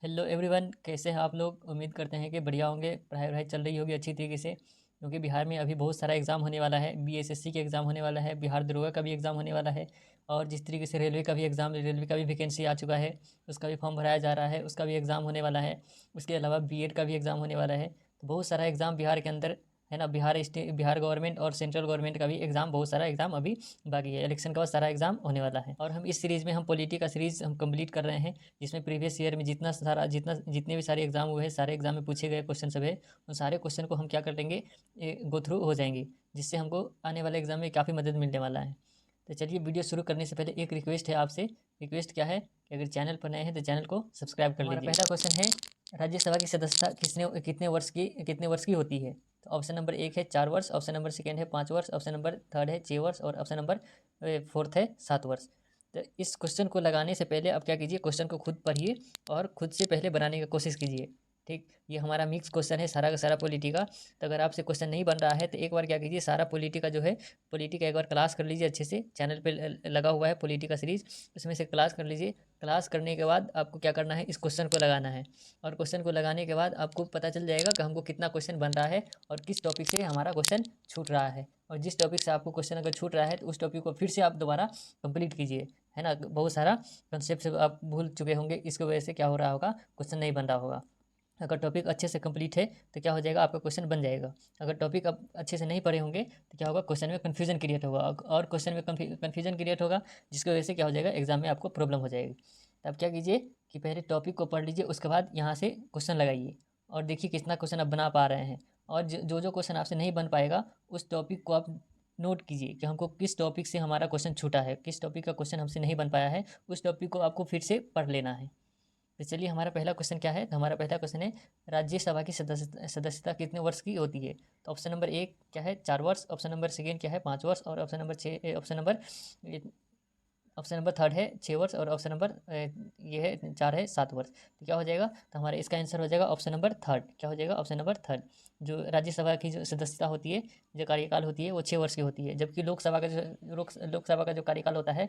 Hello everyone, कैसे हैं आप लोग। उम्मीद करते हैं कि बढ़िया होंगे। पढ़ाई वढ़ाई चल रही होगी अच्छी तरीके से, क्योंकि बिहार में अभी बहुत सारा एग्ज़ाम होने वाला है। बीएसएससी के एग्ज़ाम होने वाला है, बिहार दरोगा का भी एग्ज़ाम होने वाला है, और जिस तरीके से रेलवे का भी एग्ज़ाम, रेलवे का भी वैकेंसी आ चुका है, उसका भी फॉर्म भराया जा रहा है, उसका भी एग्ज़ाम होने वाला है। उसके अलावा बीएड का भी एग्ज़ाम होने वाला है। तो बहुत सारा एग्ज़ाम बिहार के अंदर है ना। बिहार गवर्नमेंट और सेंट्रल गवर्नमेंट का भी एग्ज़ाम, बहुत सारा एग्ज़ाम अभी बाकी है। इलेक्शन के बाद सारा एग्ज़ाम होने वाला है, और हम इस सीरीज़ में हम पॉलिटी का सीरीज़ हम कंप्लीट कर रहे हैं, जिसमें प्रीवियस ईयर में जितने भी सारे एग्जाम हुए हैं, सारे एग्जाम में पूछे गए क्वेश्चन सब है, उन सारे क्वेश्चन को हम क्या कर लेंगे, गो थ्रू हो जाएंगे, जिससे हमको आने वाले एग्जाम में काफ़ी मदद मिलने वाला है। तो चलिए, वीडियो शुरू करने से पहले एक रिक्वेस्ट है आपसे। रिक्वेस्ट क्या है कि अगर चैनल पर नए हैं तो चैनल को सब्सक्राइब कर लीजिए। पहला क्वेश्चन है, राज्यसभा की सदस्यता कितने वर्ष की होती है। तो ऑप्शन नंबर 1 है 4 वर्ष, ऑप्शन नंबर सेकेंड है 5 वर्ष, ऑप्शन नंबर थर्ड है 6 वर्ष, और ऑप्शन नंबर फोर्थ है 7 वर्ष। तो इस क्वेश्चन को लगाने से पहले आप क्या कीजिए, क्वेश्चन को खुद पढ़िए और खुद से पहले बनाने की कोशिश कीजिए। ठीक, ये हमारा मिक्स क्वेश्चन है सारा का सारा पॉलिटी का। तो अगर आपसे क्वेश्चन नहीं बन रहा है तो एक बार क्या कीजिए, सारा पॉलिटी का जो है, पॉलिटी का एक बार क्लास कर लीजिए अच्छे से। चैनल पे लगा हुआ है पॉलिटी का सीरीज, उसमें से क्लास कर लीजिए। क्लास करने के बाद आपको क्या करना है, इस क्वेश्चन को लगाना है, और क्वेश्चन को लगाने के बाद आपको पता चल जाएगा कि हमको कितना क्वेश्चन बन रहा है और किस टॉपिक से हमारा क्वेश्चन छूट रहा है। और जिस टॉपिक से आपको क्वेश्चन अगर छूट रहा है तो उस टॉपिक को फिर से आप दोबारा कंप्लीट कीजिए, है ना। बहुत सारा कंसेप्ट आप भूल चुके होंगे, इसकी वजह से क्या हो रहा होगा, क्वेश्चन नहीं बन रहा होगा। अगर टॉपिक अच्छे से कंप्लीट है तो क्या हो जाएगा, आपका क्वेश्चन बन जाएगा। अगर टॉपिक आप अच्छे से नहीं पढ़े होंगे तो क्या होगा, क्वेश्चन में कन्फ्यूजन क्रिएट होगा, और क्वेश्चन में कन्फ्यूजन क्रिएट होगा, जिसकी वजह से क्या हो जाएगा, एग्जाम में आपको प्रॉब्लम हो जाएगी। तो आप क्या कीजिए कि पहले टॉपिक को पढ़ लीजिए, उसके बाद यहाँ से क्वेश्चन लगाइए, और देखिए कितना क्वेश्चन आप बना पा रहे हैं। और जो जो क्वेश्चन आपसे नहीं बन पाएगा, उस टॉपिक को आप नोट कीजिए कि हमको किस टॉपिक से हमारा क्वेश्चन छूटा है, किस टॉपिक का क्वेश्चन हमसे नहीं बन पाया है, उस टॉपिक को आपको फिर से पढ़ लेना है। तो चलिए, हमारा पहला क्वेश्चन क्या है। तो हमारा पहला क्वेश्चन है, राज्यसभा की सदस्यता कितने वर्ष की होती है। तो ऑप्शन नंबर 1 क्या है, 4 वर्ष, ऑप्शन नंबर सेकेंड क्या है, 5 वर्ष, और ऑप्शन नंबर थर्ड है 6 वर्ष, और ऑप्शन नंबर ये है 4 है 7 वर्ष। तो क्या हो जाएगा, तो हमारा इसका आंसर हो जाएगा ऑप्शन नंबर थर्ड। क्या हो जाएगा, ऑप्शन नंबर थर्ड। जो राज्यसभा की जो सदस्यता होती है, जो कार्यकाल होती है, वो 6 वर्ष की होती है, जबकि लोकसभा का जो कार्यकाल होता है,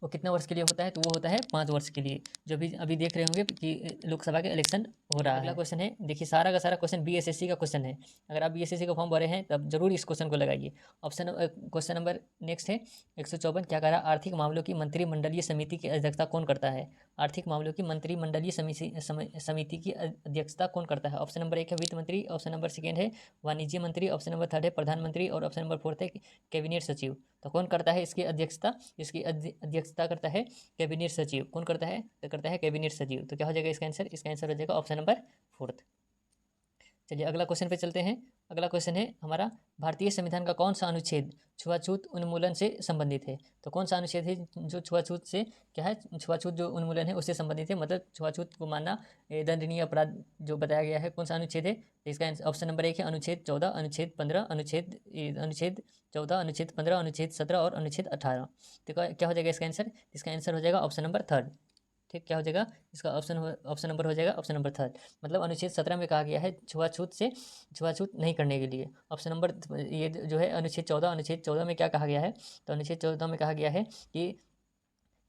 वो कितने वर्ष के लिए होता है, तो वो होता है 5 वर्ष के लिए। जो भी अभी देख रहे होंगे कि लोकसभा के इलेक्शन हो रहा है। अगला क्वेश्चन है, देखिए सारा का सारा क्वेश्चन बीएसएससी का क्वेश्चन है। अगर आप बीएसएससी का फॉर्म भरे हैं तब जरूर इस क्वेश्चन को लगाइए। क्वेश्चन नंबर नेक्स्ट है 154, क्या कह रहा है, आर्थिक मामलों की मंत्रिमंडलीय समिति की अध्यक्षता कौन करता है। आर्थिक मामलों की मंत्रिमंडलीय समिति की अध्यक्षता कौन करता है। ऑप्शन नंबर 1 है वित्त मंत्री, ऑप्शन नंबर सेकेंड है वाणिज्य मंत्री, ऑप्शन नंबर थर्ड है प्रधानमंत्री, और ऑप्शन नंबर फोर्थ है कैबिनेट सचिव। तो कौन करता है इसकी अध्यक्षता, इसकी अध्यक्षता करता है कैबिनेट सचिव। कौन करता है, तो करता है कैबिनेट सचिव। तो क्या हो जाएगा इसका आंसर, इसका आंसर हो जाएगा ऑप्शन नंबर फोर्थ। चलिए अगला क्वेश्चन पे चलते हैं। अगला क्वेश्चन है हमारा, भारतीय संविधान का कौन सा अनुच्छेद छुआछूत उन्मूलन से संबंधित है। तो कौन सा अनुच्छेद है जो छुआछूत से क्या है, छुआछूत जो उन्मूलन है उससे संबंधित है, मतलब छुआछूत को मानना दंडनीय अपराध जो बताया गया है, कौन सा अनुच्छेद है। तो इसका ऑप्शन नंबर 1 है अनुच्छेद 14, अनुच्छेद 15, अनुच्छेद 14, अनुच्छेद 15, अनुच्छेद 17, और अनुच्छेद 18। तो क्या हो जाएगा इसका आंसर, इसका आंसर हो जाएगा ऑप्शन नंबर थर्ड। ठीक, क्या हो जाएगा इसका ऑप्शन नंबर हो जाएगा ऑप्शन नंबर थर्ड। मतलब अनुच्छेद 17 में कहा गया है छुआछूत नहीं करने के लिए। ऑप्शन नंबर ये जो है अनुच्छेद 14 में क्या कहा गया है, तो अनुच्छेद 14 में कहा गया है कि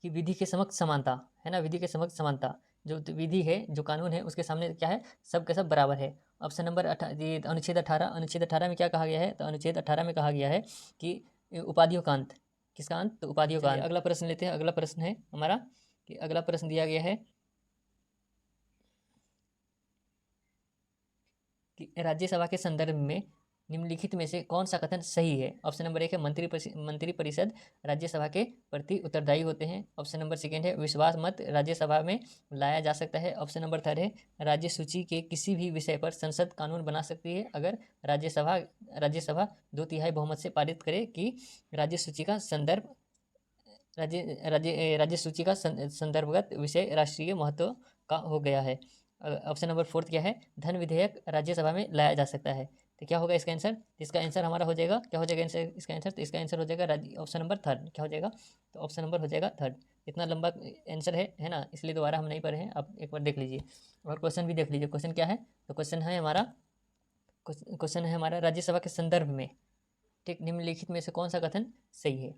विधि के समक्ष समानता, है ना, विधि के समक्ष समानता। जो विधि है, जो कानून है, उसके सामने क्या है, सब के सब बराबर है। ऑप्शन नंबर ये अनुच्छेद 18 में क्या कहा गया है, तो अनुच्छेद 18 में कहा गया है कि उपाधियों का अंत, किसका अंत, तो उपाधियों का अंत। अगला प्रश्न लेते हैं। अगला प्रश्न है हमारा कि अगला प्रश्न दिया गया है कि राज्यसभा के संदर्भ में निम्नलिखित में से कौन सा कथन सही है। ऑप्शन नंबर 1 है मंत्रिपरिषद राज्यसभा के प्रति उत्तरदायी होते हैं। ऑप्शन नंबर सेकेंड है विश्वास मत राज्यसभा में लाया जा सकता है। ऑप्शन नंबर थर्ड है राज्य सूची के किसी भी विषय पर संसद कानून बना सकती है अगर राज्यसभा 2/3 बहुमत से पारित करे कि राज्य सूची का संदर्भ राज्य सूची का संदर्भगत विषय राष्ट्रीय महत्व का हो गया है। ऑप्शन नंबर फोर्थ क्या है, धन विधेयक राज्यसभा में लाया जा सकता है। तो क्या होगा इसका आंसर, इसका आंसर हमारा हो जाएगा, क्या हो जाएगा आंसर, इसका आंसर, तो इसका आंसर हो जाएगा ऑप्शन नंबर थर्ड। क्या हो जाएगा, तो ऑप्शन नंबर हो जाएगा थर्ड। इतना लंबा आंसर है ना, इसलिए दोबारा हम नहीं पढ़े हैं, आप एक बार देख लीजिए और क्वेश्चन भी देख लीजिए। क्वेश्चन क्या है, तो क्वेश्चन है हमारा राज्यसभा के संदर्भ में, ठीक, निम्नलिखित में से कौन सा कथन सही है।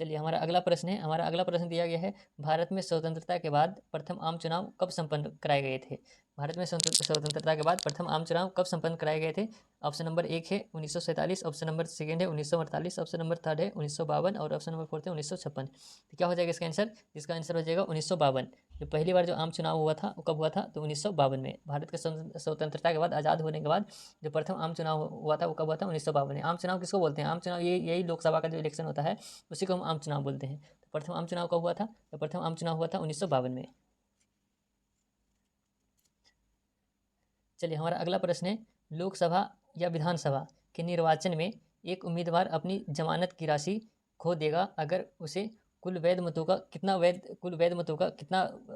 चलिए हमारा अगला प्रश्न है, हमारा अगला प्रश्न दिया गया है, भारत में स्वतंत्रता के बाद प्रथम आम चुनाव कब संपन्न कराए गए थे? भारत में स्वतंत्रता के बाद प्रथम आम चुनाव कब संपन्न कराए गए थे? ऑप्शन नंबर 1 है 1947, ऑप्शन नंबर सेकंड है 1948, ऑप्शन नंबर थर्ड है 1952 और ऑप्शन नंबर फोर्थ है 1956। तो क्या हो जाएगा इसका आंसर? इसका आंसर हो जाएगा 1952। जो पहली बार जो आम चुनाव हुआ था वो कब हुआ था? तो 1952 में। भारत के स्वतंत्रता के बाद, आज़ाद होने के बाद जो प्रथम आम चुनाव हुआ था वो कब हुआ था? 1952 में। आम चुनाव किसको बोलते हैं? आम चुनाव यही लोकसभा का जो इलेक्शन होता है उसी को हम आम चुनाव बोलते हैं। तो प्रथम आम चुनाव कब हुआ था? तो प्रथम आम चुनाव हुआ था 1952 में। चलिए हमारा अगला प्रश्न है, लोकसभा या विधानसभा के निर्वाचन में एक उम्मीदवार अपनी जमानत की राशि खो देगा अगर उसे कुल वैध मतों का कितना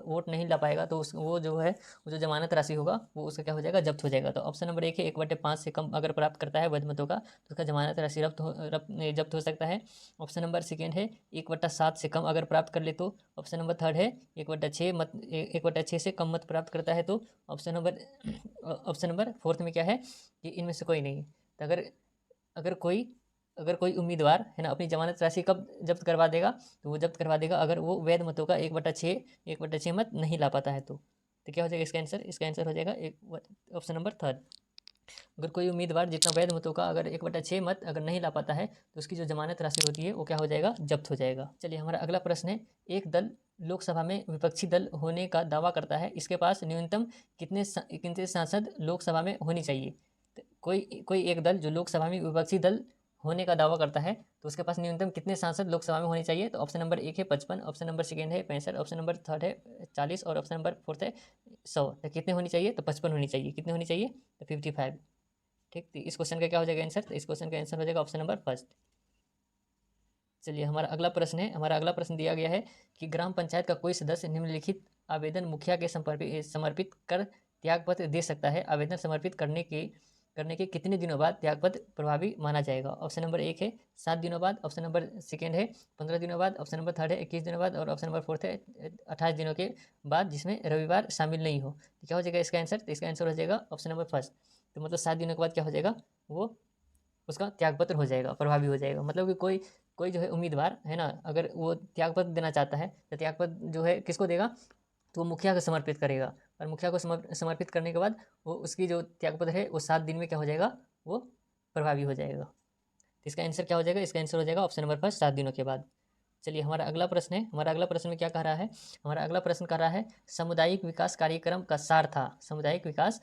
वोट नहीं ला पाएगा, तो वो जो जमानत राशि होगा वो उसका क्या हो जाएगा? जब्त हो जाएगा। तो ऑप्शन नंबर 1 है 1/5 से कम अगर प्राप्त करता है वैध मतों का तो उसका जमानत राशि जब्त हो सकता है। ऑप्शन नंबर सेकेंड है 1/7 से कम अगर प्राप्त कर ले तो। ऑप्शन नंबर थर्ड है 1/6 से कम मत प्राप्त करता है तो। ऑप्शन नंबर फोर्थ में क्या है कि इनमें से कोई नहीं। तो अगर कोई उम्मीदवार है ना अपनी जमानत राशि कब जब्त करवा देगा? तो वो जब्त करवा देगा अगर वो वैध मतों का 1/6 मत नहीं ला पाता है तो क्या हो जाएगा इसका आंसर? इसका आंसर हो जाएगा ऑप्शन नंबर थर्ड। अगर कोई उम्मीदवार जितना वैध मतों का अगर 1/6 मत अगर नहीं ला पाता है तो उसकी जो जमानत राशि होती है वो क्या हो जाएगा? जब्त हो जाएगा। चलिए हमारा अगला प्रश्न है, एक दल लोकसभा में विपक्षी दल होने का दावा करता है, इसके पास न्यूनतम कितने सांसद लोकसभा में होनी चाहिए? तो कोई एक दल जो लोकसभा में विपक्षी दल होने का दावा करता है तो उसके पास न्यूनतम कितने सांसद लोकसभा में होने चाहिए? तो ऑप्शन नंबर 1 है 55, ऑप्शन नंबर सेकेंड है 65, ऑप्शन नंबर थर्ड है 40 और ऑप्शन नंबर फोर्थ है 100। तो कितने होनी चाहिए? तो 55 होनी चाहिए। कितने होनी चाहिए? तो 55। ठीक, तो इस क्वेश्चन का क्या हो जाएगा आंसर? तो इस क्वेश्चन का आंसर हो जाएगा ऑप्शन नंबर फर्स्ट। चलिए हमारा अगला प्रश्न है, हमारा अगला प्रश्न दिया गया है कि ग्राम पंचायत का कोई सदस्य निम्नलिखित आवेदन मुखिया के समर्पित कर त्यागपत्र दे सकता है। आवेदन समर्पित करने के कितने दिनों बाद त्यागपत्र प्रभावी माना जाएगा? ऑप्शन नंबर 1 है 7 दिनों बाद, ऑप्शन नंबर सेकेंड है 15 दिनों बाद, ऑप्शन नंबर थर्ड है 21 दिनों बाद और ऑप्शन नंबर फोर्थ है 28 दिनों के बाद जिसमें रविवार शामिल नहीं हो। तो क्या हो जाएगा इसका आंसर? तो इसका आंसर हो जाएगा ऑप्शन नंबर फर्स्ट। तो मतलब 7 दिनों के बाद क्या हो जाएगा? वो उसका त्यागपत्र हो जाएगा, प्रभावी हो जाएगा। मतलब कि कोई कोई जो है उम्मीदवार है ना, अगर वो त्यागपत्र देना चाहता है तो त्यागपत्र जो है किसको देगा? तो वो मुखिया को समर्पित करेगा और मुखिया को समर्पित करने के बाद वो उसकी जो त्यागपत्र है वो 7 दिन में क्या हो जाएगा? वो प्रभावी हो जाएगा। तो इसका आंसर क्या हो जाएगा? इसका आंसर हो जाएगा ऑप्शन नंबर फर्स्ट, 7 दिनों के बाद। चलिए हमारा अगला प्रश्न है, हमारा अगला प्रश्न में क्या कह रहा है? हमारा अगला प्रश्न कह रहा है, सामुदायिक विकास कार्यक्रम का सार था। सामुदायिक विकास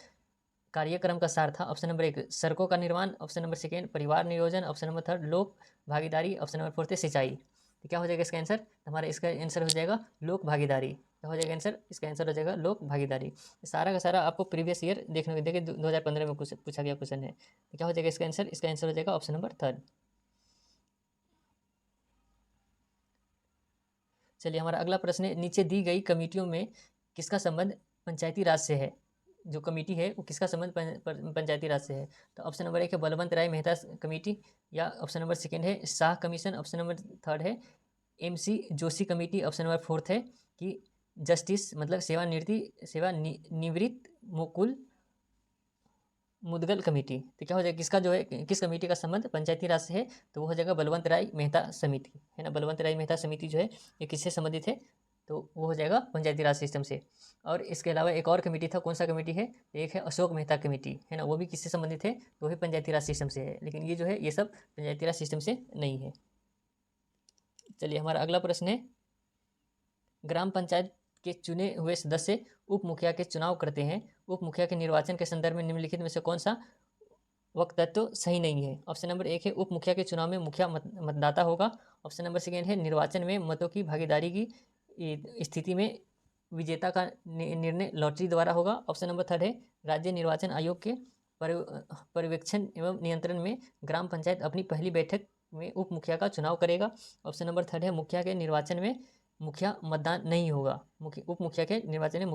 कार्यक्रम का सार था। ऑप्शन नंबर 1 सड़कों का निर्माण, ऑप्शन नंबर सेकेंड परिवार नियोजन, ऑप्शन नंबर थर्ड लोक भागीदारी, ऑप्शन नंबर फोर्थ है सिंचाई। तो क्या हो जाएगा इसका आंसर? हमारा इसका आंसर हो जाएगा लोक भागीदारी। क्या हो जाएगा आंसर? इसका आंसर हो जाएगा लोक भागीदारी। सारा का सारा आपको प्रीवियस ईयर देखने को देखिए 2015 में पूछा गया क्वेश्चन है। तो क्या हो जाएगा इसका आंसर? इसका आंसर हो जाएगा ऑप्शन नंबर थर्ड। चलिए हमारा अगला प्रश्न है, नीचे दी गई कमेटियों में किसका संबंध पंचायती राज से है? जो कमेटी है वो किसका संबंध पंचायती राज से है? तो ऑप्शन नंबर 1 है बलवंत राय मेहता कमेटी, या ऑप्शन नंबर सेकेंड है Shah commission, option number third है MC Joshi committee, option number fourth है कि जस्टिस मतलब सेवानिवृत्त मुकुल मुदगल कमेटी। तो क्या हो जाएगा किसका जो है किस कमेटी का संबंध पंचायती राज से है? तो वो हो जाएगा बलवंत राय मेहता समिति, है ना। बलवंत राय मेहता समिति जो है ये किससे संबंधित है? तो वो हो जाएगा पंचायती राज सिस्टम से। और इसके अलावा एक और कमेटी था, कौन सा कमेटी है? एक है अशोक मेहता कमेटी, है ना, वो भी किससे संबंधित है? तो वही पंचायती राज सिस्टम से है, लेकिन ये जो है ये सब पंचायती राज सिस्टम से नहीं है। चलिए हमारा अगला प्रश्न है, ग्राम पंचायत के चुने हुए सदस्य उप मुखिया के चुनाव करते हैं। उप मुखिया के निर्वाचन के संदर्भ में निम्नलिखित में से कौन सा वक्तत्व सही नहीं है? ऑप्शन नंबर 1 है उप मुखिया के चुनाव में मुखिया मतदाता होगा, ऑप्शन नंबर सेकेंड है निर्वाचन में मतों की भागीदारी की स्थिति में विजेता का निर्णय लॉटरी द्वारा होगा, ऑप्शन नंबर थर्ड है राज्य निर्वाचन आयोग के पर्यवेक्षण एवं नियंत्रण में ग्राम पंचायत अपनी पहली बैठक में उप मुखिया का चुनाव करेगा, ऑप्शन नंबर थर्ड है मुखिया के निर्वाचन में मुखिया मतदान नहीं होगा, उप मुखिया के निर्वाचन में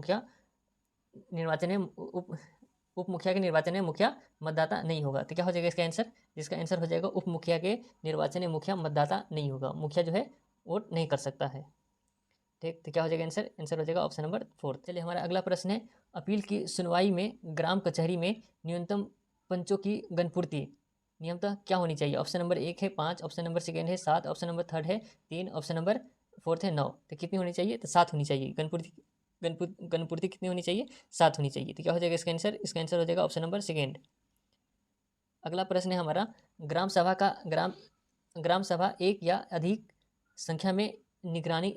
उप मुखिया के निर्वाचन में मुखिया मतदाता नहीं होगा। तो क्या हो जाएगा इसका आंसर? जिसका आंसर हो जाएगा उप मुखिया के निर्वाचन में मुखिया मतदाता नहीं होगा, मुखिया जो है वोट नहीं कर सकता है। ठीक, तो क्या हो जाएगा आंसर? आंसर हो जाएगा ऑप्शन नंबर फोर्थ। चलिए हमारा अगला प्रश्न है, अपील की सुनवाई में ग्राम कचहरी में न्यूनतम पंचों की गणपूर्ति नियमतः क्या होनी चाहिए? ऑप्शन नंबर 1 है 5, ऑप्शन नंबर सेकंड है 7, ऑप्शन नंबर थर्ड है 3, ऑप्शन नंबर फोर्थ है 9। तो कितनी होनी चाहिए? तो 7 होनी चाहिए। गणपूर्ति कितनी होनी चाहिए? 7 होनी चाहिए। तो क्या हो जाएगा इसका आंसर? इसका आंसर हो जाएगा ऑप्शन नंबर सेकंड। अगला प्रश्न है हमारा, ग्राम सभा का ग्राम सभा एक या अधिक संख्या में निगरानी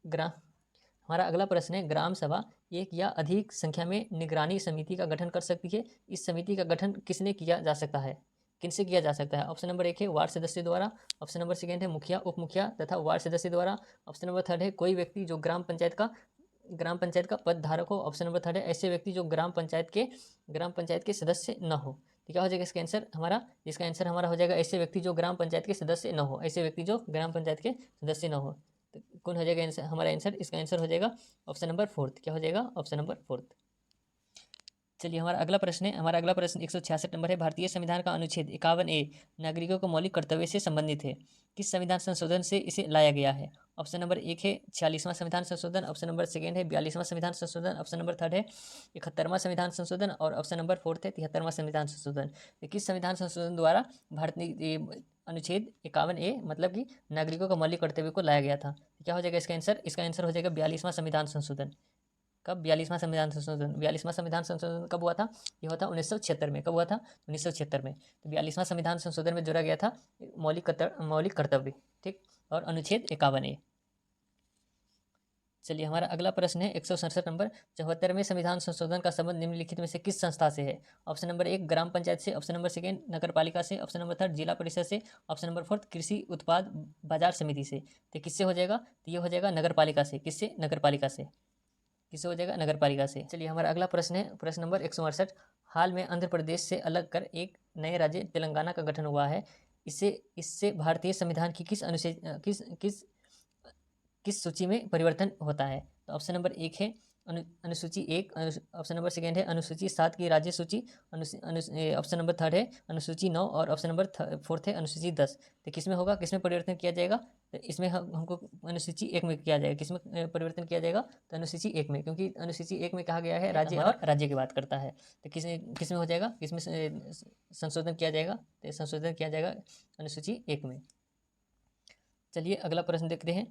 ग्राम हमारा अगला प्रश्न है, ग्राम सभा एक या अधिक संख्या में निगरानी समिति का गठन कर सकती है। इस समिति का गठन किसने किया जा सकता है? किनसे किया जा सकता है? ऑप्शन नंबर 1 है वार्ड सदस्य द्वारा, ऑप्शन नंबर सेकंड है मुखिया, उप मुखिया तथा वार्ड सदस्य द्वारा, ऑप्शन नंबर थर्ड है कोई व्यक्ति जो ग्राम पंचायत का पद धारक हो, ऑप्शन नंबर थर्ड है ऐसे व्यक्ति जो ग्राम पंचायत के सदस्य न हो। तो क्या हो जाएगा इसका आंसर हमारा? इसका आंसर हमारा हो जाएगा ऐसे व्यक्ति जो ग्राम पंचायत के सदस्य न हो, ऐसे व्यक्ति जो ग्राम पंचायत के सदस्य न हो। तो कौन हो जाएगा आंसर? हमारा आंसर, इसका आंसर हो जाएगा ऑप्शन नंबर फोर्थ। क्या हो जाएगा? Option number fourth. चलिए हमारा अगला प्रश्न 166 नंबर है, भारतीय संविधान का अनुच्छेद 51A नागरिकों को मौलिक कर्तव्य से संबंधित है। किस संविधान संशोधन से इसे लाया गया है? ऑप्शन नंबर 1 है 46वां संविधान संशोधन, ऑप्शन नंबर सेकंड है 42वां संविधान संशोधन, ऑप्शन नंबर थर्ड है 71वां संविधान संशोधन और ऑप्शन नंबर फोर्थ है 73वां संविधान संशोधन। तो किस संविधान संशोधन द्वारा भारतीय अनुच्छेद 51A मतलब कि नागरिकों का मौलिक कर्तव्य को लाया गया था? क्या हो जाएगा इसका आंसर? इसका आंसर हो जाएगा 42वां संविधान संशोधन। कब? 42वां संविधान संशोधन। 42वां संविधान संशोधन कब हुआ था? ये हुआ था 1976 में। कब हुआ था? 1976 में। तो 42वां संविधान संशोधन में जोड़ा गया था मौलिक कर्तव्य, ठीक, और अनुच्छेद 51A। चलिए हमारा अगला प्रश्न है 167 नंबर, 74वें संविधान संशोधन का संबंध निम्नलिखित में से किस संस्था से है? ऑप्शन नंबर 1 ग्राम पंचायत से, ऑप्शन नंबर सेकंड नगर पालिका से, ऑप्शन नंबर थर्ड जिला परिषद से, ऑप्शन नंबर फोर्थ कृषि उत्पाद बाजार समिति से। तो किससे हो जाएगा? तो ये हो जाएगा नगर पालिका से। किससे? नगर पालिका से। किससे हो जाएगा? नगर पालिका से। चलिए हमारा अगला प्रश्न है प्रश्न नंबर 168, हाल में आंध्र प्रदेश से अलग कर एक नए राज्य तेलंगाना का गठन हुआ है। इससे भारतीय संविधान की किस सूची में परिवर्तन होता है? तो ऑप्शन नंबर 1 है अनुसूची 1, ऑप्शन नंबर सेकंड है अनुसूची 7 की राज्य सूची, ऑप्शन नंबर थर्ड है अनुसूची 9 और ऑप्शन नंबर फोर्थ है अनुसूची 10। तो किसमें होगा? किसमें परिवर्तन किया जाएगा? तो इसमें हमको अनुसूची 1 में किया जाएगा। किसमें परिवर्तन किया जाएगा? तो अनुसूची 1 में, क्योंकि अनुसूची 1 में कहा गया है राज्य और राज्य की बात करता है। तो किसमें हो जाएगा? किसमें संशोधन किया जाएगा? तो संशोधन किया जाएगा अनुसूची 1 में। चलिए अगला प्रश्न देखते हैं।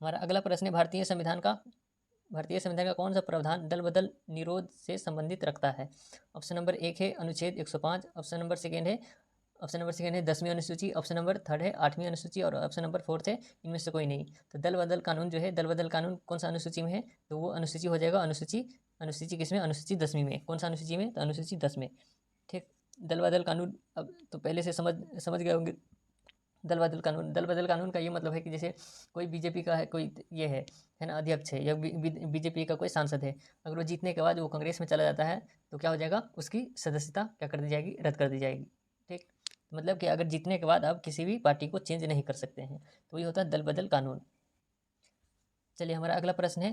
हमारा अगला प्रश्न है, भारतीय संविधान का कौन सा प्रावधान दल बदल निरोध से संबंधित रखता है? ऑप्शन नंबर 1 है अनुच्छेद 105, ऑप्शन नंबर सेकंड है 10वीं अनुसूची, ऑप्शन नंबर थर्ड है 8वीं अनुसूची और ऑप्शन नंबर फोर्थ है इनमें से कोई नहीं। तो दल बदल कानून जो है, दल बदल कानून कौन सा अनुसूची में है? तो वो अनुसूची हो जाएगा अनुसूची किसमें? अनुसूची 10वीं में। कौन सा अनुसूची में? तो अनुसूची 10 में, ठीक। दल बदल कानून अब तो पहले से समझ गए होंगे। दल बदल कानून का ये मतलब है कि जैसे कोई बीजेपी का है, कोई ये है ना अध्यक्ष है, या बीजेपी का कोई सांसद है, अगर वो जीतने के बाद वो कांग्रेस में चला जाता है तो क्या हो जाएगा? उसकी सदस्यता क्या कर दी जाएगी? रद्द कर दी जाएगी, ठीक। मतलब कि अगर जीतने के बाद आप किसी भी पार्टी को चेंज नहीं कर सकते हैं, तो ये होता है दल बदल कानून। चलिए हमारा अगला प्रश्न है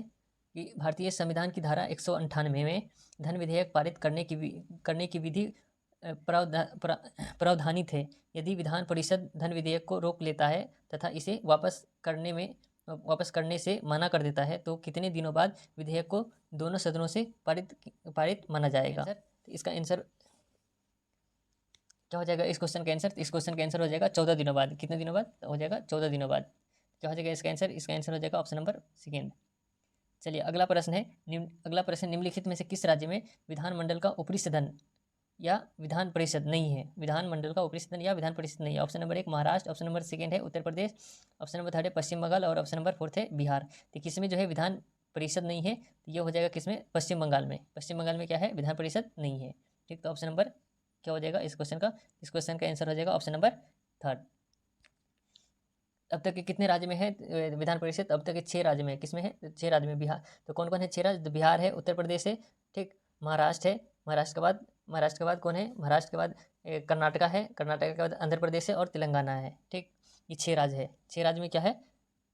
कि भारतीय संविधान की धारा 198 में धन विधेयक पारित करने की विधि प्रावधानित है। यदि विधान परिषद धन विधेयक को रोक लेता है तथा इसे वापस करने से मना कर देता है तो कितने दिनों बाद विधेयक को दोनों सदनों से पारित माना जाएगा? तो इसका आंसर क्या हो जाएगा? इस क्वेश्चन का आंसर हो जाएगा 14 दिनों बाद। कितने दिनों बाद? हो जाएगा 14 दिनों बाद। क्या हो जाएगा इसका आंसर? इसका आंसर हो जाएगा ऑप्शन नंबर सेकेंड। चलिए अगला प्रश्न है, निम्नलिखित में से किस राज्य में विधानमंडल का ऊपरी सदन या विधान परिषद नहीं है? विधानमंडल का ऊपरी सदन या विधान परिषद नहीं है। Option number 1 Maharashtra, option number second है Uttar Pradesh, option number third है पश्चिम बंगाल और ऑप्शन नंबर फोर्थ है बिहार। तो किसमें जो है विधान परिषद नहीं है? तो ये हो जाएगा किसमें? पश्चिम बंगाल में। पश्चिम बंगाल में क्या है? विधान परिषद नहीं है, ठीक। तो ऑप्शन नंबर क्या हो जाएगा इस क्वेश्चन का आंसर हो जाएगा ऑप्शन नंबर थर्ड। अब तक के कितने राज्य में है विधान परिषद? अब तक के 6 राज्य में। किसमें है? 6 राज्य में। बिहार, तो कौन कौन है 6 राज्य? बिहार है, उत्तर प्रदेश है, ठीक, महाराष्ट्र है, महाराष्ट्र के बाद कौन है? महाराष्ट्र के बाद कर्नाटका है, कर्नाटक के बाद आंध्र प्रदेश है और तेलंगाना है, ठीक। ये 6 राज्य है। 6 राज्य में क्या है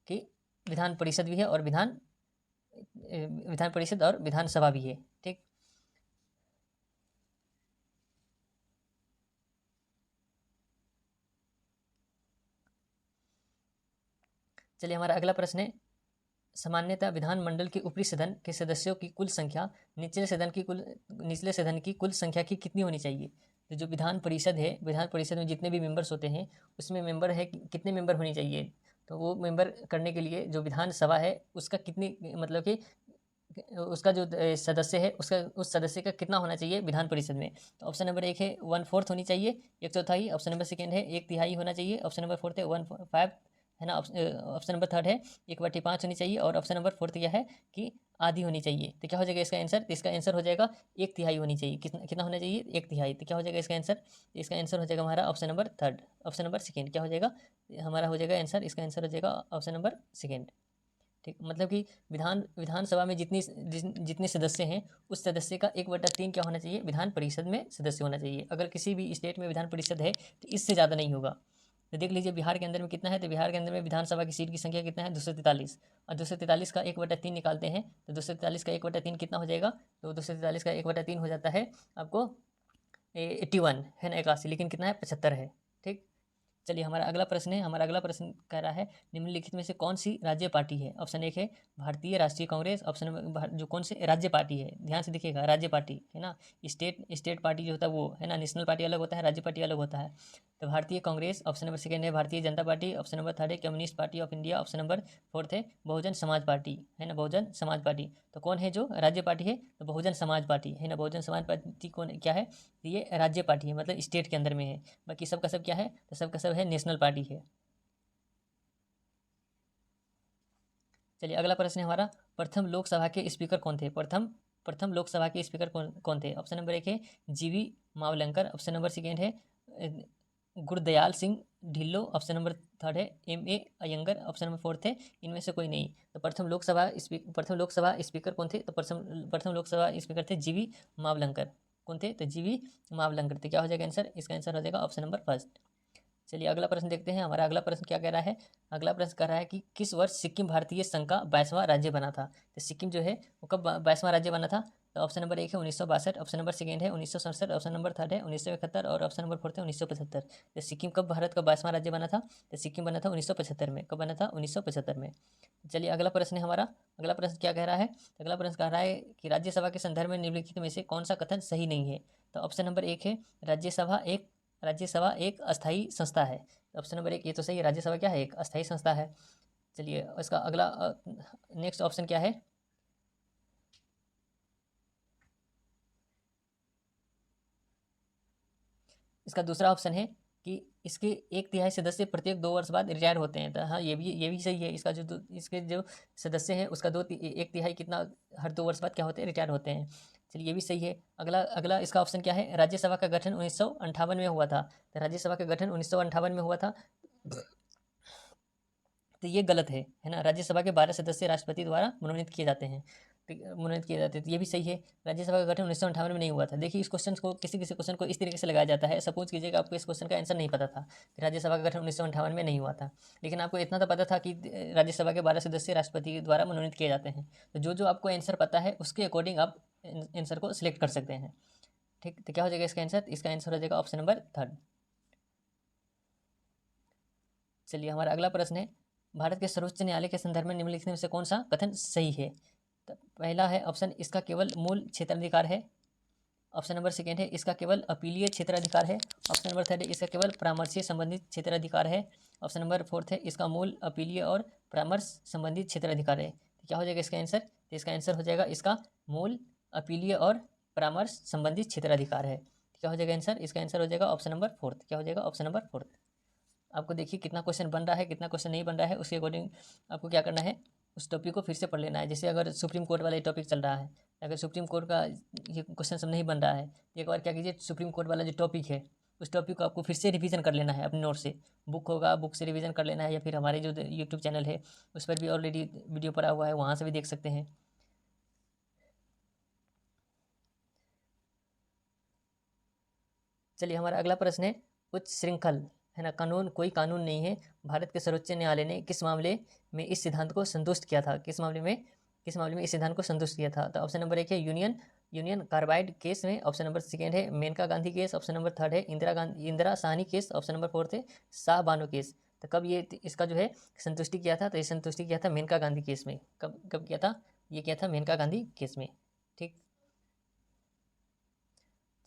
कि विधान परिषद भी है और विधान परिषद और विधानसभा भी है, ठीक। चलिए हमारा अगला प्रश्न है, सामान्यतः विधानमंडल के ऊपरी सदन के सदस्यों की कुल संख्या निचले सदन की कुल संख्या की कितनी होनी चाहिए? तो जो विधान परिषद है, विधान परिषद में जितने भी मेंबर्स होते हैं उसमें मेंबर है कितने मेंबर होने चाहिए, तो वो मेंबर करने के लिए जो विधानसभा है उसका कितनी मतलब कि उसका जो सदस्य है उसका उस सदस्य का कितना होना चाहिए विधान परिषद में। तो ऑप्शन नंबर 1 है 1/4 होनी चाहिए, 1/4। ऑप्शन नंबर सेकंड है 1/3 होना चाहिए। ऑप्शन नंबर फोर्थ है 1/5 है ना। ऑप्शन नंबर थर्ड है 1/5 होनी चाहिए। और ऑप्शन नंबर फोर्थ यह है कि आधी होनी चाहिए। तो क्या हो जाएगा इसका आंसर? इसका आंसर हो जाएगा 1/3 होनी चाहिए। कितना कितना होना चाहिए? 1/3। तो क्या हो जाएगा इसका आंसर? इसका आंसर हो जाएगा हमारा option number third. Option number second क्या हो जाएगा हमारा? हो जाएगा आंसर, इसका आंसर हो जाएगा ऑप्शन नंबर सेकंड। ठीक, मतलब कि विधानसभा में जितने सदस्य हैं उस सदस्य का 1/3 क्या होना चाहिए? विधान परिषद में सदस्य होना चाहिए। अगर किसी भी स्टेट में विधान परिषद है तो इससे ज़्यादा नहीं होगा। तो देख लीजिए बिहार के अंदर में कितना है, तो बिहार के अंदर में विधानसभा की सीट की संख्या कितना है? 243। और 243 का 1/3 निकालते हैं तो 243 का 1/3 कितना हो जाएगा? तो 243 का 1/3 हो जाता है आपको 81 है ना, 81, लेकिन कितना है? 75 है। ठीक, चलिए हमारा अगला प्रश्न है। हमारा अगला प्रश्न कह रहा है निम्नलिखित में से कौन सी राज्य पार्टी है? ऑप्शन 1 है भारतीय राष्ट्रीय कांग्रेस। ऑप्शन नंबर जो कौन सी राज्य पार्टी है, ध्यान से देखिएगा, राज्य पार्टी है ना। स्टेट पार्टी जो होता है वो है ना, नेशनल पार्टी अलग होता है, राज्य पार्टी अलग होता है। तो भारतीय कांग्रेस, ऑप्शन नंबर सेकंड है Bharatiya Janata party, option number third है communist party of India, option number fourth है बहुजन समाज पार्टी है ना, बहुजन समाज पार्टी। तो कौन है जो राज्य पार्टी है? तो बहुजन समाज पार्टी है ना। बहुजन समाज पार्टी कौन क्या है? तो ये राज्य पार्टी है, मतलब स्टेट के अंदर में है। बाकी सब का सब क्या है? तो सब का सब है नेशनल पार्टी है। चलिए अगला प्रश्न है हमारा, प्रथम लोकसभा के स्पीकर कौन थे? प्रथम प्रथम लोकसभा के स्पीकर कौन कौन थे? ऑप्शन नंबर 1 है जीवी मावलंकर, ऑप्शन नंबर सेकेंड है Gurdayal Singh Dhillon, option number third है M.A. Iyengar, option number fourth है इनमें से कोई नहीं। तो प्रथम लोकसभा स्पीकर कौन थे? तो प्रथम लोकसभा स्पीकर थे जीवी मावलंकर। कौन थे? तो जीवी मावलंकर। तो क्या हो जाएगा आंसर? इसका आंसर हो जाएगा ऑप्शन नंबर फर्स्ट। चलिए अगला प्रश्न देखते हैं। हमारा अगला प्रश्न क्या कह रहा है? अगला प्रश्न कह रहा है कि किस वर्ष सिक्किम भारतीय संघ का 22वां राज्य बना था? तो सिक्किम जो है वो कब 22वां राज्य बना था? तो ऑप्शन नंबर 1 है 1962, ऑप्शन नंबर सेकंड है 1967, ऑप्शन नंबर थर्ड है 1971 और ऑप्शन नंबर फोर्थ है 1975। तो सिक्किम कब भारत का 22वां राज्य बना था? तो सिक्किम बना था 1975 में। कब बना था? 1975 में। चलिए अगला प्रश्न है हमारा। अगला प्रश्न क्या कह रहा है? अगला प्रश्न कह रहा है कि राज्यसभा के संदर्भ में निम्नलिखित में से कौन सा कथन सही नहीं है? तो ऑप्शन नंबर 1 है राज्यसभा एक अस्थायी संस्था है। ऑप्शन नंबर 1 ये तो सही है, राज्यसभा क्या है? एक अस्थायी संस्था है। चलिए इसका अगला नेक्स्ट ऑप्शन क्या है? इसका दूसरा ऑप्शन है कि इसके 1/3 सदस्य प्रत्येक 2 वर्ष बाद रिटायर होते हैं। तो हाँ ये भी सही है। इसके जो सदस्य हैं उसका 1/3 कितना हर 2 वर्ष बाद क्या होते हैं? रिटायर होते हैं। चलिए ये भी सही है। अगला अगला इसका ऑप्शन क्या है? राज्यसभा का गठन 1958 में हुआ था। तो राज्यसभा का गठन 1958 में हुआ था, तो ये गलत है ना। राज्यसभा के 12 सदस्य राष्ट्रपति द्वारा मनोनीत किए जाते हैं। मनोनीत किए जाते हैं, तो ये भी सही है। राज्यसभा का गठन 1958 में नहीं हुआ था। देखिए इस क्वेश्चन को किसी किसी क्वेश्चन को इस तरीके से लगाया जाता है। सपोज कीजिए कि आपको इस क्वेश्चन का आंसर नहीं पता था कि राज्यसभा का गठन 1958 में नहीं हुआ था, लेकिन आपको इतना तो पता था कि राज्यसभा के 12 सदस्य राष्ट्रपति द्वारा मनोनीत किए जाते हैं। तो जो जो आपको आंसर पता है उसके अकॉर्डिंग आप आंसर को सिलेक्ट कर सकते हैं। ठीक, तो क्या हो जाएगा इसका आंसर? इसका आंसर हो जाएगा ऑप्शन नंबर थर्ड। चलिए हमारा अगला प्रश्न है, भारत के सर्वोच्च न्यायालय के संदर्भ में निम्नलिखित में से कौन सा कथन सही है? तो पहला है ऑप्शन, इसका केवल मूल क्षेत्राधिकार है। ऑप्शन नंबर सेकेंड है इसका केवल अपीलीय क्षेत्राधिकार है। ऑप्शन नंबर थर्ड है इसका केवल परामर्शीय संबंधित क्षेत्राधिकार है। ऑप्शन नंबर फोर्थ है इसका मूल अपीलीय और परामर्श संबंधित क्षेत्राधिकार है। तो क्या हो जाएगा इसका आंसर? तो इसका आंसर हो जाएगा इसका मूल अपीलीय और परामर्श संबंधित क्षेत्राधिकार है। तो क्या हो जाएगा आंसर? इसका आंसर हो जाएगा ऑप्शन नंबर फोर्थ। क्या हो जाएगा? Option number fourth. आपको देखिए कितना क्वेश्चन बन रहा है, कितना क्वेश्चन नहीं बन रहा है, उसके अकॉर्डिंग आपको क्या करना है, उस टॉपिक को फिर से पढ़ लेना है। जैसे अगर सुप्रीम कोर्ट वाला टॉपिक चल रहा है, अगर सुप्रीम कोर्ट का ये क्वेश्चन सब नहीं बन रहा है, तो एक बार क्या कीजिए, सुप्रीम कोर्ट वाला जो टॉपिक है उस टॉपिक को आपको फिर से रिवीजन कर लेना है अपने नोट से। बुक होगा, बुक से रिवीजन कर लेना है, या फिर हमारे जो यूट्यूब चैनल है उस पर भी ऑलरेडी वीडियो पड़ा हुआ है, वहाँ से भी देख सकते हैं। चलिए हमारा अगला प्रश्न है, उच्च श्रृंखल है ना, कानून कोई कानून नहीं है। भारत के सर्वोच्च न्यायालय ने किस मामले में इस सिद्धांत को संतुष्ट किया था? किस मामले में इस सिद्धांत को संतुष्ट किया था? तो ऑप्शन नंबर 1 है यूनियन कार्बाइड केस में। ऑप्शन नंबर सेकेंड है Menaka Gandhi case. Option number third है Indira Sahni case. Option number fourth है शाह बानो केस। तो कब ये इसका जो है संतुष्टि किया था? तो ये संतुष्टि किया था मेनका गांधी केस में। कब कब किया था? ये किया था मेनका गांधी केस में। ठीक,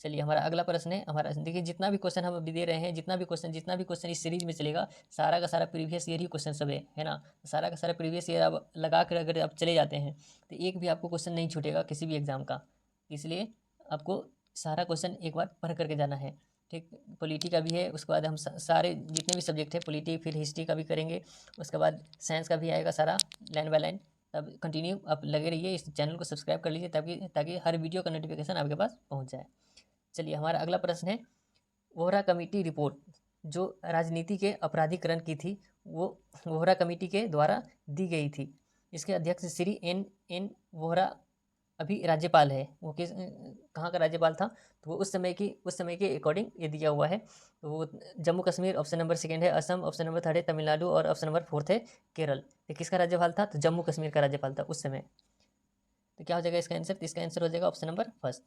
चलिए हमारा अगला प्रश्न है, हमारा देखिए जितना भी क्वेश्चन हम अभी दे रहे हैं, जितना भी क्वेश्चन इस सीरीज में चलेगा, सारा का सारा प्रीवियस ईयर ही क्वेश्चन सब है ना। सारा का सारा प्रीवियस ईयर आप लगा कर अगर आप चले जाते हैं तो एक भी आपको क्वेश्चन नहीं छूटेगा किसी भी एग्जाम का। इसलिए आपको सारा क्वेश्चन एक बार पढ़ करके जाना है। ठीक, पॉलिटी का भी है, उसके बाद हम सारे जितने भी सब्जेक्ट है पॉलिटी, फिर हिस्ट्री का भी करेंगे, उसके बाद साइंस का भी आएगा सारा लाइन बाय लाइन। तब कंटिन्यू आप लगे रहिए, इस चैनल को सब्सक्राइब कर लीजिए ताकि हर वीडियो का नोटिफिकेशन आपके पास पहुंच जाए। चलिए हमारा अगला प्रश्न है, वोहरा कमेटी रिपोर्ट जो राजनीति के अपराधीकरण की थी, वो वोहरा कमेटी के द्वारा दी गई थी। इसके अध्यक्ष श्री एन वोहरा अभी राज्यपाल है। वो किस कहाँ का राज्यपाल था, तो वो उस समय के अकॉर्डिंग ये दिया हुआ है। तो वो जम्मू कश्मीर ऑप्शन नंबर 2 है, असम ऑप्शन नंबर 3 है, तमिलनाडु और ऑप्शन नंबर 4 है केरल। तो किसका राज्यपाल था, तो जम्मू कश्मीर का राज्यपाल था उस समय। तो क्या हो जाएगा इसका आंसर, तो इसका आंसर हो जाएगा ऑप्शन नंबर 1।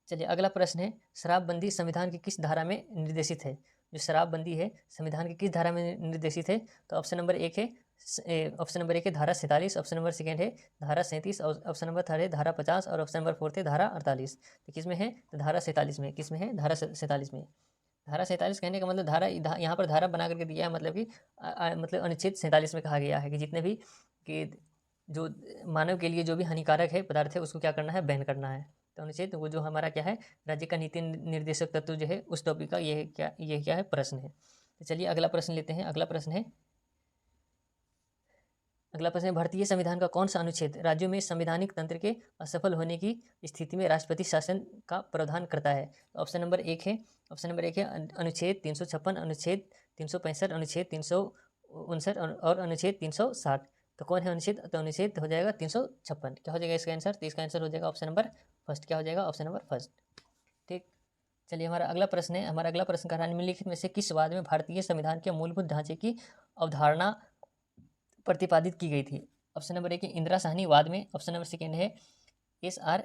चलिए अगला प्रश्न है, शराबबंदी संविधान की किस धारा में निर्देशित है। जो शराबबंदी है संविधान की किस धारा में निर्देशित है, तो ऑप्शन नंबर 1 है धारा 47, ऑप्शन नंबर 2 है धारा 37, ऑप्शन नंबर 3 है धारा 50 और ऑप्शन नंबर 4 है धारा 48। तो किस में है, तो धारा 47 में। किस में है, धारा 47 में। धारा 47 कहने का मतलब यहाँ पर धारा बना करके दिया है, मतलब कि मतलब अनुच्छेद 47 में कहा गया है कि जितने भी कि जो मानव के लिए जो भी हानिकारक है पदार्थ है उसको क्या करना है, बैन करना है। तो अनुच्छेद वो जो हमारा क्या है, राज्य का नीति निर्देशक तत्व जो है उस टॉपिक का ये क्या है, प्रश्न है। तो चलिए अगला प्रश्न लेते हैं। अगला प्रश्न है भारतीय संविधान का कौन सा अनुच्छेद राज्यों में संवैधानिक तंत्र के असफल होने की स्थिति में राष्ट्रपति शासन का प्रावधान करता है। तो ऑप्शन नंबर 1 है अनुच्छेद 356, अनुच्छेद 365, अनुच्छेद 359 और अनुच्छेद 360। तो कौन है अनुच्छेद, तो अनुच्छेद हो जाएगा 356। क्या हो जाएगा इसका आंसर, तो इसका आंसर हो जाएगा ऑप्शन नंबर 1। क्या हो जाएगा, ऑप्शन नंबर 1। ठीक, चलिए हमारा अगला प्रश्न है, हमारा अगला प्रश्न कह रहा है, निम्नलिखित में से किस वाद में भारतीय संविधान के मूलभूत ढांचे की अवधारणा प्रतिपादित की गई थी। ऑप्शन नंबर 1 है इंदिरा साहनी वाद में, ऑप्शन नंबर 2 है SR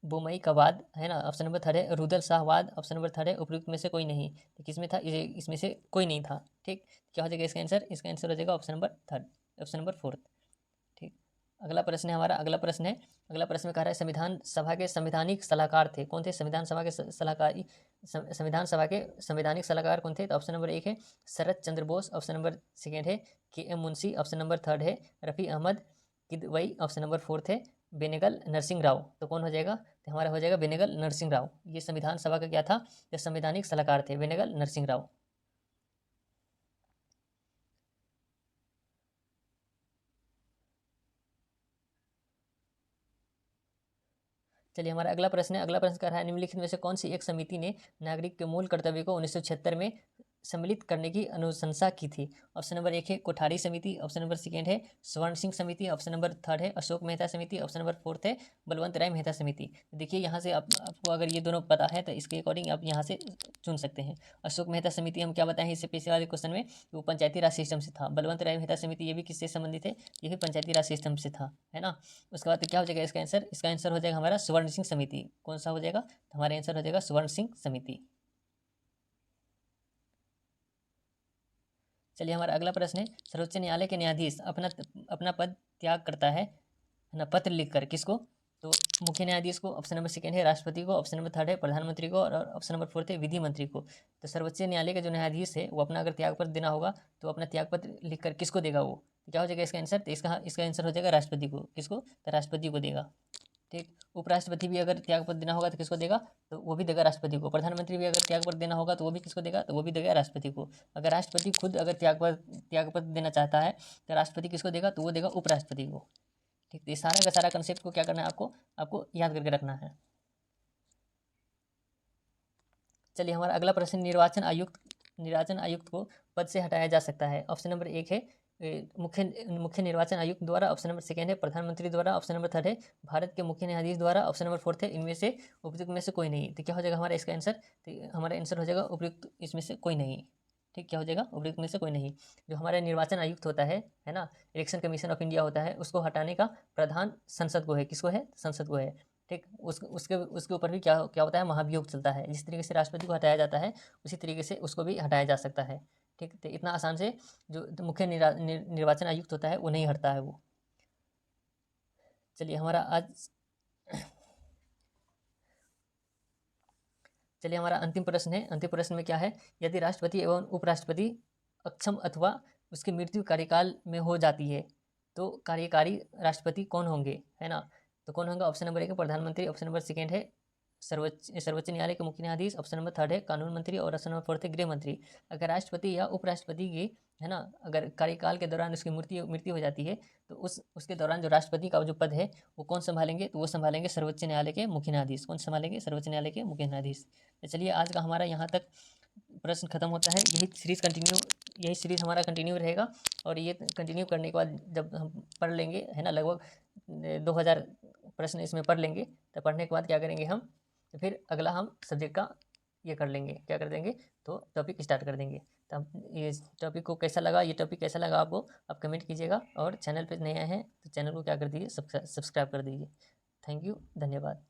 बोमई का वाद है ना, ऑप्शन नंबर 3 है रुदल शाह वाद, ऑप्शन नंबर 3 है उपयुक्त में से कोई नहीं। तो किसमें था, इसमें से कोई नहीं था। ठीक, क्या हो जाएगा इसका आंसर, इसका आंसर हो जाएगा ऑप्शन नंबर 3, ऑप्शन नंबर 4। ठीक, अगला प्रश्न है हमारा, अगला प्रश्न में कह रहा है संविधान सभा के संवैधानिक सलाहकार थे, कौन थे संविधान सभा के सलाहकारी, संविधान सभा के संवैधानिक सलाहकार कौन थे। तो ऑप्शन नंबर 1 है शरद चंद्र बोस, ऑप्शन नंबर 2 है KM मुंशी, ऑप्शन नंबर 3 है रफ़ी अहमद किदवई, ऑप्शन नंबर 4 है बेनेगल नरसिंह राव। तो कौन हो जाएगा, तो हमारा हो जाएगा बेनेगल नरसिंह राव। ये संविधान सभा का क्या था, जो संवैधानिक सलाहकार थे, बेनेगल नरसिंह राव। चलिए हमारा अगला प्रश्न है, अगला प्रश्न कर रहा है, निम्नलिखित में से कौन सी एक समिति ने नागरिक के मूल कर्तव्य को 1976 में सम्मिलित करने की अनुशंसा की थी। ऑप्शन नंबर 1 है कोठारी समिति, ऑप्शन नंबर 2 है स्वर्ण सिंह समिति, ऑप्शन नंबर 3 है अशोक मेहता समिति, ऑप्शन नंबर 4 है बलवंत राय मेहता समिति। देखिए यहाँ से आपको अगर ये दोनों पता है तो इसके अकॉर्डिंग आप यहाँ से चुन सकते हैं। अशोक मेहता समिति हम क्या बताएं इससे पिछले वाले क्वेश्चन में, वो पंचायती राज सिस्टम से था। बलवंत राय मेहता समिति ये भी किससे संबंधित है, ये भी पंचायती राज सिस्टम से था, है ना। उसके बाद क्या हो जाएगा इसका आंसर, इसका आंसर हो जाएगा हमारा स्वर्ण सिंह समिति। कौन सा हो जाएगा, तो हमारा आंसर हो जाएगा स्वर्ण सिंह समिति। चलिए हमारा अगला प्रश्न है, सर्वोच्च न्यायालय के न्यायाधीश अपना पद त्याग करता है ना, पत्र लिखकर किसको, तो मुख्य न्यायाधीश को, ऑप्शन नंबर 2 है राष्ट्रपति को, ऑप्शन नंबर 3 है प्रधानमंत्री को और ऑप्शन नंबर 4 है विधि मंत्री को। तो सर्वोच्च न्यायालय का जो न्यायाधीश है वो अपना अगर त्यागपत्र देना होगा तो अपना त्यागपत्र लिखकर किसको देगा, वो तो क्या हो जाएगा इसका आंसर, तो इसका आंसर हो जाएगा राष्ट्रपति को। किसको, तो राष्ट्रपति को देगा। ठीक, उपराष्ट्रपति भी अगर त्यागपत्र देना होगा तो किसको देगा, तो वो भी देगा राष्ट्रपति को। प्रधानमंत्री भी अगर त्यागपत्र देना होगा तो वो भी किसको देगा, तो वो भी देगा राष्ट्रपति को। अगर राष्ट्रपति खुद अगर त्यागपत्र देना चाहता है तो राष्ट्रपति किसको देगा, तो वो देगा उपराष्ट्रपति को। ठीक, तो ये सारा का सारा कंसेप्ट को क्या करना है, आपको याद करके रखना है। चलिए हमारा अगला प्रश्न, निर्वाचन आयुक्त को पद से हटाया जा सकता है। ऑप्शन नंबर 1 है मुख्य निर्वाचन आयुक्त द्वारा, ऑप्शन नंबर 2 है प्रधानमंत्री द्वारा, ऑप्शन नंबर 3 है भारत के मुख्य न्यायाधीश द्वारा, ऑप्शन नंबर 4 है इनमें से उपयुक्त में से कोई नहीं। तो क्या हो जाएगा हमारा इसका आंसर, तो हमारा आंसर हो जाएगा उपयुक्त इसमें से कोई नहीं। ठीक, क्या हो जाएगा, उपयुक्त में से कोई नहीं। जो हमारा निर्वाचन आयुक्त होता है ना, इलेक्शन कमीशन ऑफ इंडिया होता है, उसको हटाने का प्रधान संसद को है। किसको है, संसद को है। ठीक, उसके ऊपर भी क्या होता है, महाभियोग चलता है। जिस तरीके से राष्ट्रपति को हटाया जाता है उसी तरीके से उसको भी हटाया जा सकता है। ठीक, तो इतना आसान से जो मुख्य निर्वाचन आयुक्त होता है वो नहीं हटता है वो। चलिए हमारा आज चलिए हमारा अंतिम प्रश्न है। अंतिम प्रश्न में क्या है, यदि राष्ट्रपति एवं उपराष्ट्रपति अक्षम अथवा उसकी मृत्यु कार्यकाल में हो जाती है तो कार्यकारी राष्ट्रपति कौन होंगे, है ना। तो कौन होंगे, ऑप्शन नंबर 1 है प्रधानमंत्री, ऑप्शन नंबर 2 है सर्वोच्च न्यायालय के मुख्य न्यायाधीश, ऑप्शन नंबर 3 है कानून मंत्री और ऑप्शन नंबर 4 है गृह मंत्री। अगर राष्ट्रपति या उपराष्ट्रपति की, है ना, अगर कार्यकाल के दौरान उसकी मृत्यु हो जाती है तो उसके दौरान जो राष्ट्रपति का जो पद है वो कौन संभालेंगे, तो वो संभालेंगे सर्वोच्च न्यायालय के मुख्य न्यायाधीश। कौन संभालेंगे, सर्वोच्च न्यायालय के मुख्य न्यायाधीश। तो चलिए आज का हमारा यहाँ तक प्रश्न खत्म होता है। यही सीरीज़ हमारा कंटिन्यू रहेगा और ये कंटिन्यू करने के बाद जब हम पढ़ लेंगे, है ना, लगभग 2000 प्रश्न इसमें पढ़ लेंगे, तो पढ़ने के बाद क्या करेंगे हम, तो फिर अगला हम सब्जेक्ट का ये कर लेंगे, क्या कर देंगे, तो टॉपिक स्टार्ट कर देंगे। तो हम ये टॉपिक को कैसा लगा, ये टॉपिक कैसा लगा आपको, आप कमेंट कीजिएगा और चैनल पे नए आए हैं तो चैनल को क्या कर दीजिए, सब्सक्राइब कर दीजिए। थैंक यू, धन्यवाद।